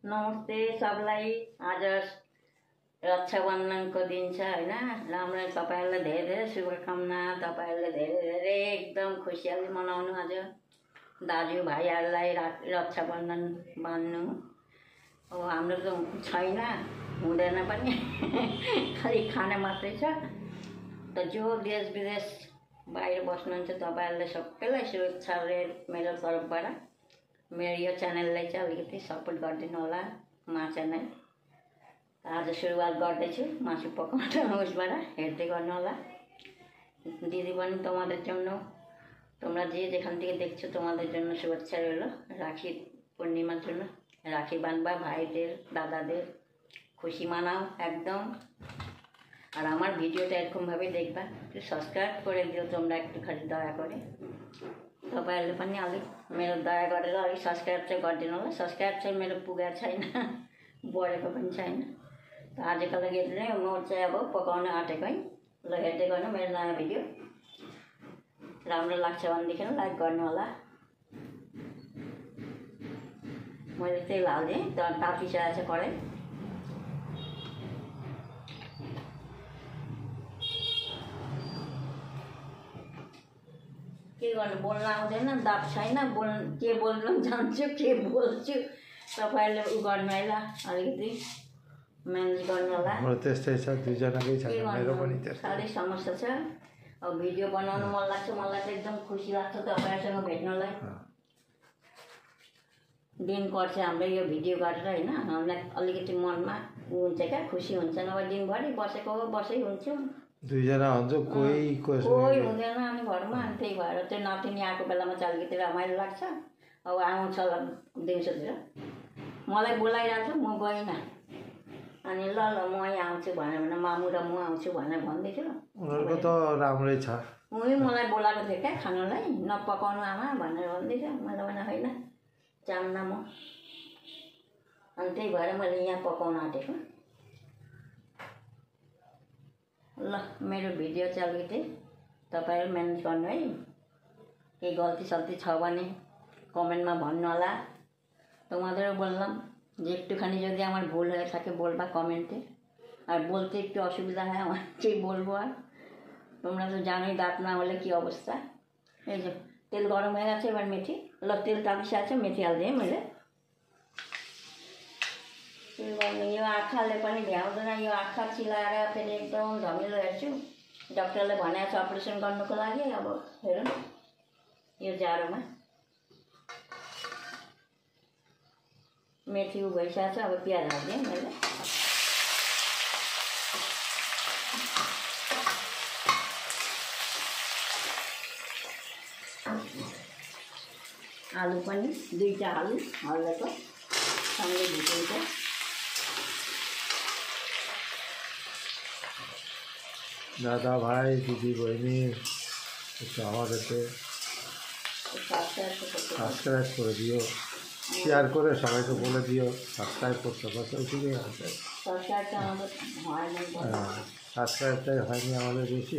नमस्ते सबलाई। आज रक्षाबन्धनको दिन छ हैन। राम्रो तपाईहरुलाई धेरै धेरै शुभकामना। तपाईहरुले धेरै धेरै एकदम खुसियाली मनाउनु आज दाजुभाइहरुलाई रक्षाबन्धन बान्नु। अब हाम्रो त छैन, हुँदैन पनि खाली खाना मात्रै छ। त जो देश विदेश बाहिर बस्नुहुन्छ तपाईहरुलाई सबैलाई शुभेच्छा मेरो तर्फबाट। मेरो यो च्यानललाई चाहिँ अलिकति सपोर्ट गरिदिनु होला। माछा नै आज सुरुवात गर्दैछु मासु पकाउन, उसबाट हेर्दै गर्नु होला। दिदी पनि তোমাদের জন্য তোমরা যে যেখান থেকে দেখছো তোমাদের জন্য শুভেচ্ছা রইল। রাখি পূর্ণিমার জন্য রাখি বাঁধবা ভাইদের দাদাদের, খুশি মানাও একদম। আর আমার ভিডিওটা এরকমভাবে দেখবা, একটু সাবস্ক্রাইব করে দিও তোমরা একটুখানি দয়া করে। तपाईहरुले पनि अलिक मेरो दया गरेर अलिक सब्सक्राइब चाहिँ गरिदिनु होला। सब्सक्राइब चाहिँ मेरो पुगेको छैन, बढेको पनि छैन। आजको लागि यति नै। म चाहिँ अब पकाउन आँटेको है। ल हेर्दै गर्नु मेरो नयाँ भिडियो। राम्रो लाग्छ भनेदेखि लाइक गर्नु होला। मैले तेल हाल्दिएँ, तातिसकेको छ कराई। के गर्नु, बोल्न आउँदैन, दाप छैन, के बोल्न जान्छु के बोल्छु तपाईहरुले उ गर्नु है ल। अलिकति म्यानेज गर्नु होला। म त्यस्तै छ, दुईजनाकै छ, मेरो पनि त्यस्तै साह्रै समस्या छ। अब भिडियो बनाउनु मन लाग्छ, मलाई त एकदम खुसी लाग्छ तपाईहरुसँग भेट्नलाई। दिन पर्छ हाम्रो यो भिडियो गरेर हैन। हामीलाई अलिकति मनमा हुन्छ क्या, खुसी हुन्छ। नभए दिनभरि बसेको बसै हुन्छु। दुईजना हुन्छ, कोही हुँदैन अनि घरमा। अनि त्यही भएर त्यो नातिनी आएको बेलामा चाहिँ अलिकति रमाइलो लाग्छ। अब आउँछ दिउँसोतिर मलाई बोलाइरहेको छ, म गइनँ। अनि ल म आउँछु भने मामु र म आउँछु भनेर भन्दै थियो। उनीहरूको त राम्रै छ। उही मलाई बोलाएको थियो क्या खानुलाई, नपकाउनु आमा भनेर भन्दै थियो। मैले भने होइन जान्न म। अनि त्यही भएर मैले यहाँ पकाउन आँटेको। ल मेरो भिडियो चाहिँ अलिकति तपाईहरु म्यानेज गर्नु है। केही गल्ती सल्ती छ भने कमेन्टमा भन्नु होला। তোমাদেরও বললাম যে একটুখানি যদি আমার ভুল হয়ে থাকে বলবা কমেন্টে। আর বলতে একটু অসুবিধা হয় আমার, কি বলবো আর। তোমরা তো জানোই দাঁত না হলে কি অবস্থা। এই যে তেল গরম হয়ে গেছে, এবার মেথি। ल तेल तातिस আছে, मेथी हालिदिएँ मैले। यो आँखाले पनि भ्याउँदैन, यो आँखा चिलाएर फेरि एकदम झमेलो हेर्छु। डक्टरले भनेको छ अपरेसन गर्नुको लागि। अब हेरौँ यो जाडोमा। मेथी भइसकेको छ, अब प्याज हालिदिएँ मैले। आलु पनि दुईटा आलु हालेको सँगै भुटिन्छ। दादा भाई दिदी बहिनी আমাদেরকে সাবস্ক্রাইব করে দিও, শেয়ার করে সবাইকে বলে দিও সাবস্ক্রাইব করতে। বাস ওইটুকুই আছে। সাবস্ক্রাইবটাই হয়নি আমাদের বেশি।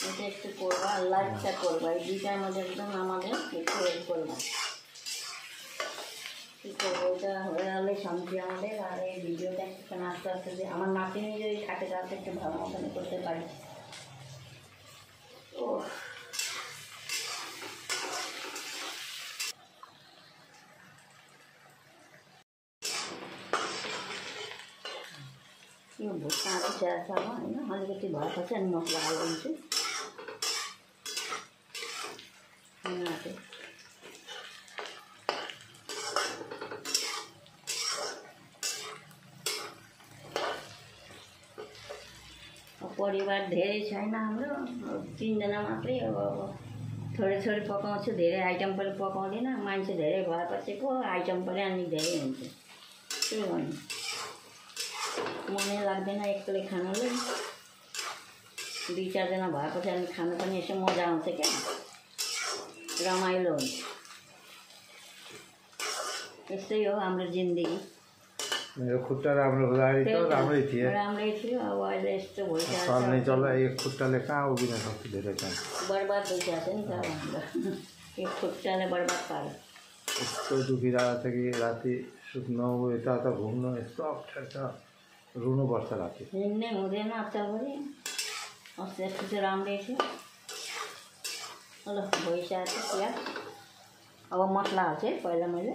এটা একটু করবা, লাইকটা করবা, এই দুইটার মধ্যে একদম আমাদের একটু হেল্প করবা। কী করবো, ওইটা হয়ে গেলে শান্তি আমাদের। আর এই ভিডিওটা একটুখানি আস্তে আস্তে যে আমার নাতিনি যদি থাকে তাহলে একটু ভালো মতন করতে পারি। ও यो भुट्टा स्याहारसँग होइन अलिकति भएपछि अनि मसला हालिदिन्छु। परिवार धेरै छैन हाम्रो, 3 जना मात्रै। अब थोरै थोरै पकाउँछु, धेरै आइटम पनि पकाउँदिनँ। मान्छे धेरै भएपछि पो आइटम पनि अनि धेरै हुन्छ। के गर्नु, मनै लाग्दैन एक्लै खानुलाई। 2-4 जना भएपछि अनि खानु पनि यसो मजा आउँछ क्या, रमाइलो हुन्छ। यस्तै हो हाम्रो जिन्दगी। मेरो खुट्टा राम्रो हुँदाखेरि त राम्रै थियो। अब अहिले यस्तो भइसकेको छ। चल्नै चल्दा एक खुट्टाले कहाँ उभिन सक्छ धेरै टाइम। बर्बाद भइसकेको छ नि त हाम्रो। एक खुट्टाले बर्बाद पार्यो। यस्तो दुखिरहेको छ कि राति सुत्नु यताउता घुम्नु यस्तो अप्ठ्यारो छ रुनुपर्छ राति हिँड्नै हुँदैन हप्ताभरि अस्ति अस्ति चाहिँ राम्रै थियो ल भइसकेको छ प्याज अब मसला हाल्छु है पहिला मैले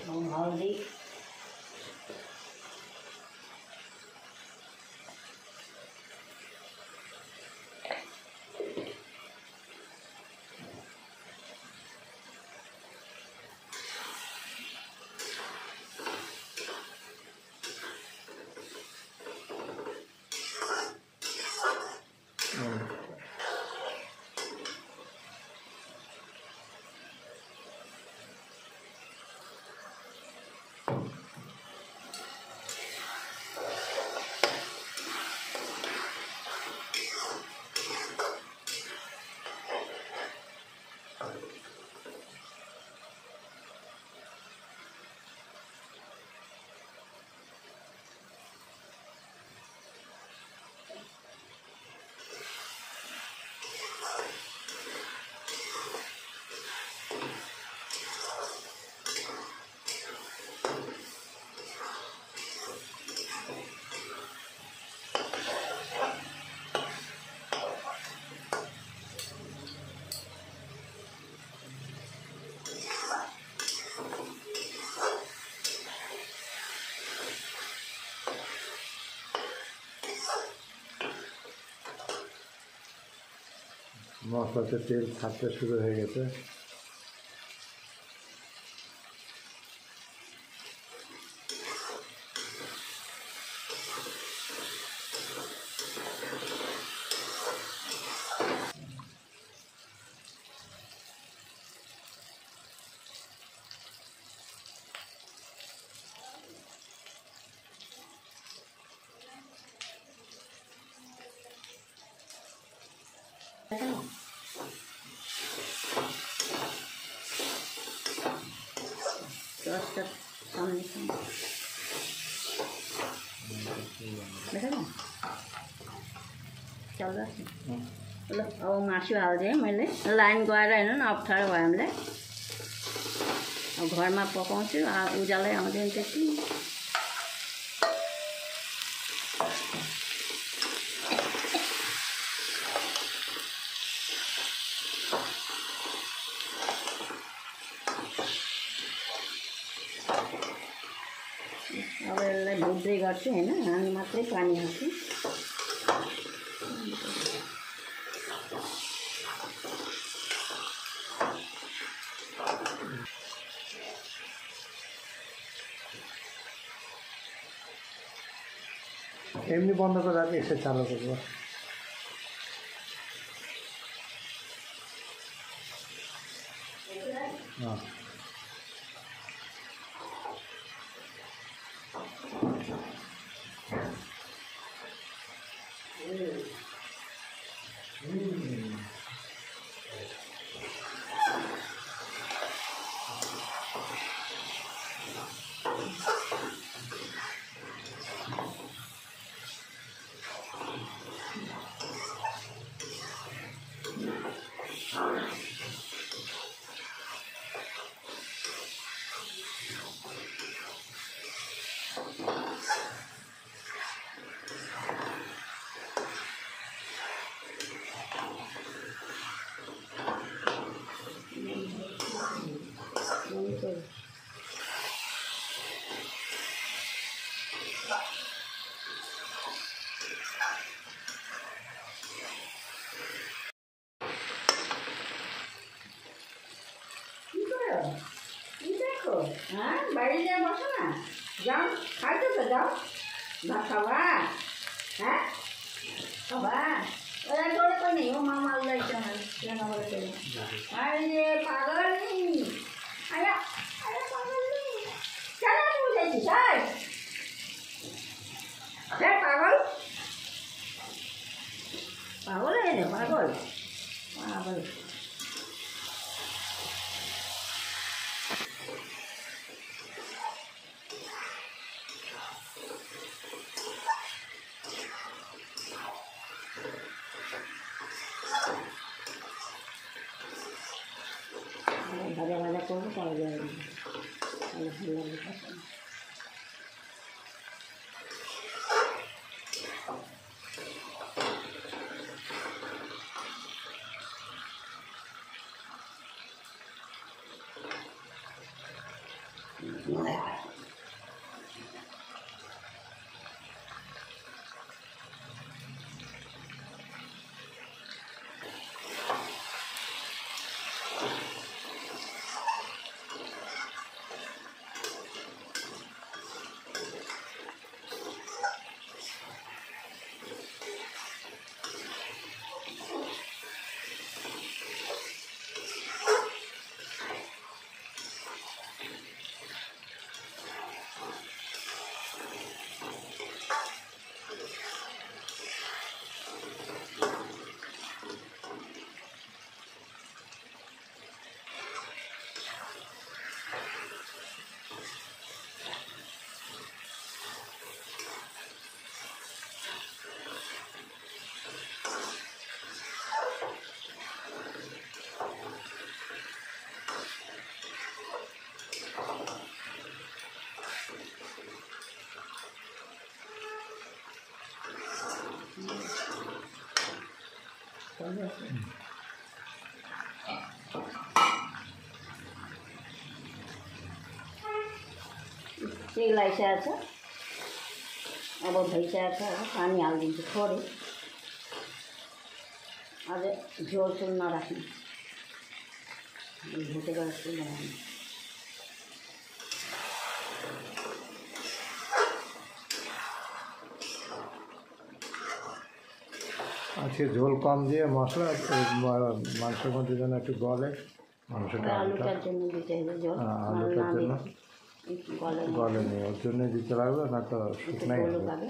नुन हल्दी मसलाতে তেল ছাড়তে শুরু হয়ে গেছে चल ल अब मासु हाल्दिएँ मैले लाइन गएर हेर्नु न अप्ठ्यारो भयो हामीलाई अब घरमा पकाउँछु उज्यालै आउँदैन त्यति अब यसलाई भुट्दै गर्छु होइन हामी मात्रै पानी हाल्छु এমনি বন্ধ করে রাখি এসে চালু করবো হ্যাঁ বাড়ি যা বসো না যাও খাইছো তো যাও ভাত খাবা হ্যাঁ খাবা ওরা তোরে তো নেই ও মামা আল্লাহ আরে পাগল নেই ভাজা ভাজা করবো তাহলে জল দিবো, তাহলে ভালো লাগবে পছন্দ। तेल आइसकेको छ, अब भइसकेको छ। अब पानी हालिदिन्छु थोरै, अझै झोल सोल नराख्नु, भुटेको जस्तो बनाउनु। আজকে ঝোল কম দিয়ে মশলা মাংসের মধ্যে যেন একটু গলে, মাংসটা আলুটার জন্য দিতে হবে জল, আলুটার জন্য গলে নেই, ওর জন্য দিতে লাগবে, না তো শুকনাই পাবে।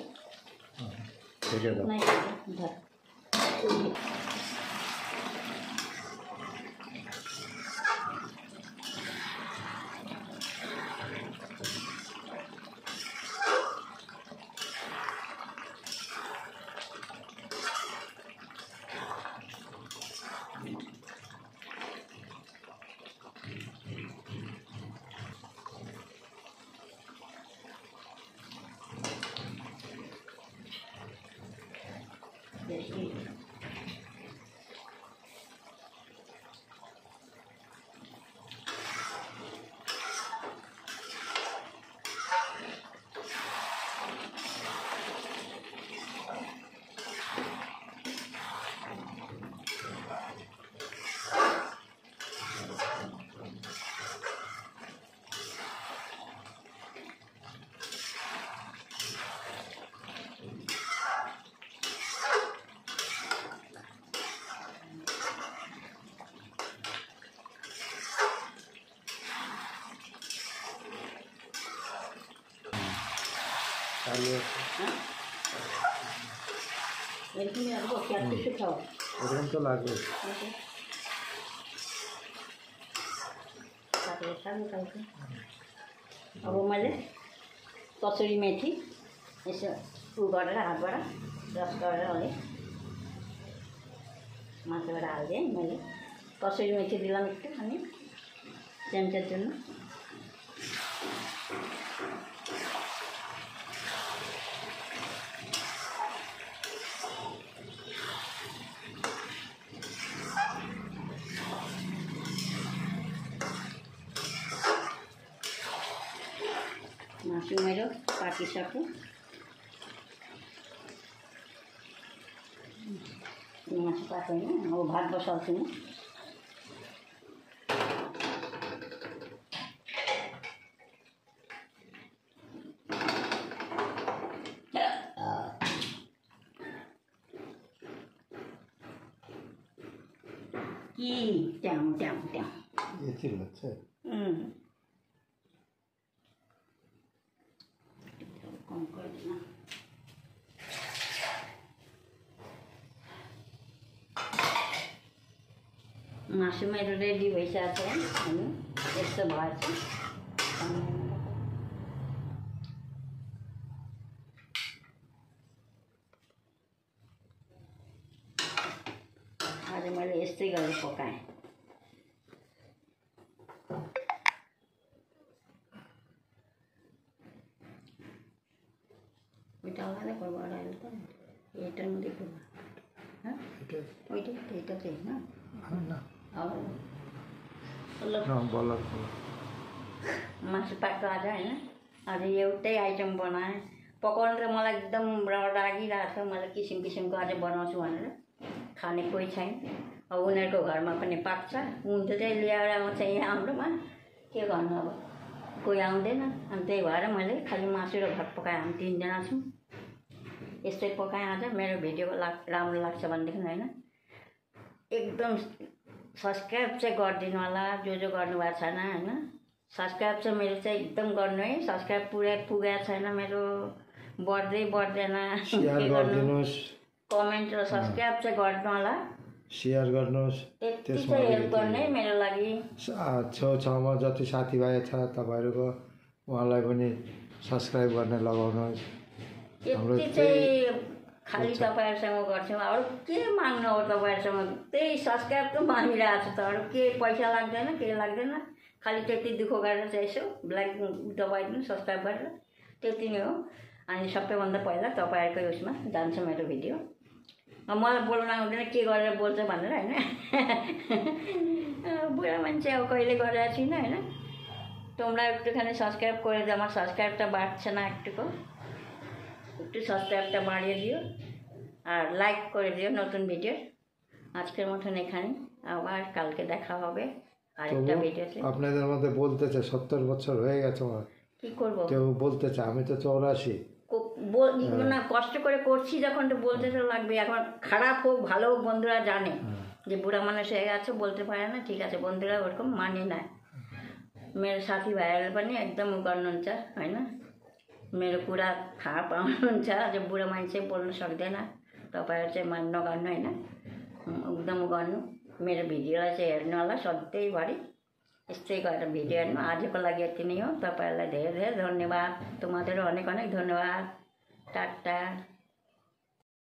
থেকে দাও। এরকম তো লাগবে। अब मैले कसुरी मेथी यसो गरेर हातबाट रस गरेर अलिक माथिबाट हालिदिएँ मैले। कसुरी मेथी दिलाम একটু अनि চ্যামচার জন্য। मासु मेरो पाकिसक्यो, मासु पाकेन, अब भात बसाल्छु म। कि ट्याउ ट्याउ ट्याउ ये चिल्लाচ্ছে। कम कर देना। मासु मेरो रेडी भइसकेको छ अनि यस्तो भएछ। आज मैले यस्तै गरेर पकाएँ। এটা আলাদা করবো আর আলাদা এটার মধ্যে করবো হ্যাঁ ওইটাই এইটাতেই না না और ना बॉलर को मासु पाक्न आज होइन आज एउटै आइटम बनाएँ पकाउनु त मलाई एकदम लागिरहेको छ मलाई किसिम किसिमको आज बनाउँछु भनेर खाने कोही छैन अब उनीहरूको घरमा पनि पाक्छ उनीहरू चाहिँ ल्याएर आउँछ यहाँ हाम्रोमा के गर्नु अब कोही आउँदैन अनि त्यही भएर मैले खालि मासु र भात पकाएँ हामी तिनजना छौँ यस्तै पकाएँ आज मेरो भिडियो राम्रो लाग्छ भनेदेखि होइन एकदम सब्सक्राइब चाहिँ गरिदिनु होला जो गर्नुभएको छैन होइन सब्सक्राइब चाहिँ मेरो चाहिँ एकदम गर्नु है सब्सक्राइब पुरै पुगेको छैन मेरो बढ्दैन शेयर गरिदिनुहोस् कमेन्ट र सब्सक्राइब चाहिँ गर्नु होला शेयर गर्नुहोस् त्यति चाहिँ हेल्प गर्ने है मेरो लागि छेउछाउमा जति साथीभाइ छ तपाईँहरूको उहाँलाई पनि सब्सक्राइब गर्ने लगाउनुहोस् यति चाहिँ खालि तपाईँहरूसँग गर्छौँ अरू के माग्नु हो तपाईँहरूसँग त्यही सब्सक्राइब त मागिरहेको छु त अरू के पैसा लाग्दैन के लाग्दैन खालि त्यति दुःख गरेर चाहिँ यसो ब्ल्याक दबाइदिनु सब्सक्राइब गरेर त्यति नै हो अनि सबैभन्दा पहिला तपाईँहरूको उसमा जान्छ मेरो भिडियो मलाई बोल्न आउँदैन के गरेर बोल्छ भनेर होइन बुढा मान्छे अब कहिले गरेको छुइनँ होइन তোমরা একটুখানি সাবস্ক্রাইব করে দিও আমার সাবস্ক্রাইবটা বাড়ছে না একটু সাবস্ক্রাইবটা বাড়িয়ে দিও আর লাইক করে দিও নতুন ভিডিও আজকের মতন এখানে আবার কালকে দেখা হবে আরেকটা ভিডিওতে আপনাদের মধ্যে বলতেছে 70 বছর হয়ে গেছে আমার কি করব কেউ বলতেছে আমি তো 84 না কষ্ট করে করছি যখন তো বলতে তো লাগবে এখন খারাপ হোক ভালো হোক বন্ধুরা জানে যে বুড়া মানুষ হয়ে গেছে বলতে পারে না ঠিক আছে बन्धुरा ওরকম মানে না मेरो साथीभाइहरू पनि एकदम गर्नुहुन्छ हैन मेरो कुरा थाहा पाउनुहुन्छ अझ बुढो मान्छे बोल्न सक्दैन तपाईहरु चाहिँ मान नगर्नु हैन एकदम गर्नु मेरो भिडियोलाई चाहिँ हेर्नु होला सधैँभरि यस्तै गरेर भिडियो हेर्नु आजको लागि यति नै हो तपाईहरुलाई धेरै धेरै धन्यवाद तुम्हादेर अनेक अनेक धन्यवाद टाटा